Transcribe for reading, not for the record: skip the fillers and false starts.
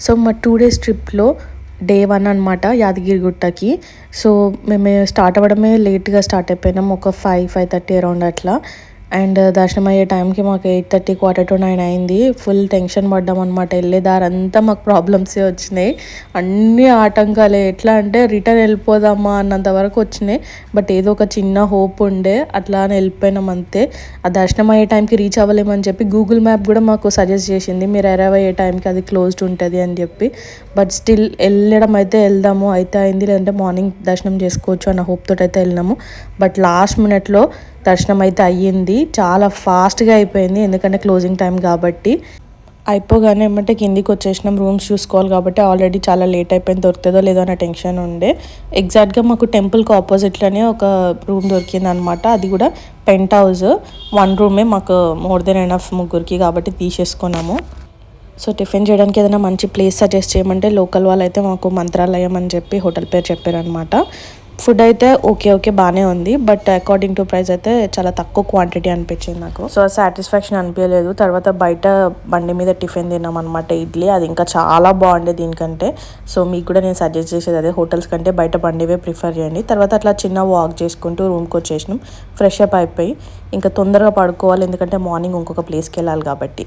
So మా 2 days ట్రిప్లో day 1 అనమాట యాదగిరిగుట్టకి. సో మేము స్టార్ట్ అవ్వడమే లేట్గా స్టార్ట్ అయిపోయినాం, ఒక 5:30 అరౌండ్ అట్లా. అండ్ దర్శనం అయ్యే టైంకి మాకు 8:30 8:45 అయింది. ఫుల్ టెన్షన్ పడ్డాం అనమాట. వెళ్ళే దారంతా మాకు ప్రాబ్లమ్సే వచ్చినాయి, అన్ని ఆటంకాలే. ఎట్లా అంటే రిటర్న్ వెళ్ళిపోదామా అన్నంత వరకు వచ్చినాయి. బట్ ఏదో ఒక చిన్న హోప్ ఉండే, అట్లా అని వెళ్ళిపోయినాం అంతే. ఆ దర్శనం అయ్యే టైంకి రీచ్ అవ్వలేమని చెప్పి గూగుల్ మ్యాప్ కూడా మాకు సజెస్ట్ చేసింది, మీరు అరైవ్ అయ్యే టైంకి అది క్లోజ్డ్ ఉంటుంది అని చెప్పి. బట్ స్టిల్ వెళ్ళడం అయితే వెళ్దాము, అయితే అయింది, లేదంటే మార్నింగ్ దర్శనం చేసుకోవచ్చు అన్న హోప్ తోటి అయితే వెళ్ళినాము. బట్ లాస్ట్ మినిట్లో దర్శనం అయితే అయ్యింది. చాలా ఫాస్ట్గా అయిపోయింది, ఎందుకంటే క్లోజింగ్ టైం కాబట్టి. అయిపోగానే ఏమంటే కిందికి వచ్చేసినాం, రూమ్స్ చూసుకోవాలి కాబట్టి. ఆల్రెడీ చాలా లేట్ అయిపోయింది, దొరుకుతుందో లేదో అనే టెన్షన్ ఉండే. ఎగ్జాక్ట్గా మాకు టెంపుల్కి ఆపోజిట్లోనే ఒక రూమ్ దొరికింది అనమాట. అది కూడా పెంట్ హౌస్, 1 రూమే మాకు మోర్ దెన్ ఎనఫ్ ముగ్గురికి, కాబట్టి తీసేసుకున్నాము. సో టిఫిన్ చేయడానికి ఏదైనా మంచి ప్లేస్ సజెస్ట్ చేయమంటే లోకల్ వాళ్ళు అయితే మాకు మంత్రాలయం అని చెప్పి హోటల్ పేరు చెప్పారనమాట. ఫుడ్ అయితే ఓకే బాగానే ఉంది, బట్ అకార్డింగ్ టు ప్రైస్ అయితే చాలా తక్కువ క్వాంటిటీ అనిపించింది నాకు. సో సాటిస్ఫాక్షన్ అనిపించలేదు. తర్వాత బయట బండి మీద టిఫిన్ తిన్నాం అనమాట, ఇడ్లీ. అది ఇంకా చాలా బాగుండే దీనికంటే. సో మీకు కూడా నేను సజెస్ట్ చేసేది అదే, హోటల్స్ కంటే బయట బండివే ప్రిఫర్ చేయండి. తర్వాత అట్లా చిన్న వాక్ చేసుకుంటూ రూమ్కి వచ్చేసినాం. ఫ్రెష్ అప్ అయిపోయి ఇంకా తొందరగా పడుకోవాలి, ఎందుకంటే మార్నింగ్ ఇంకొక ప్లేస్కి వెళ్ళాలి కాబట్టి.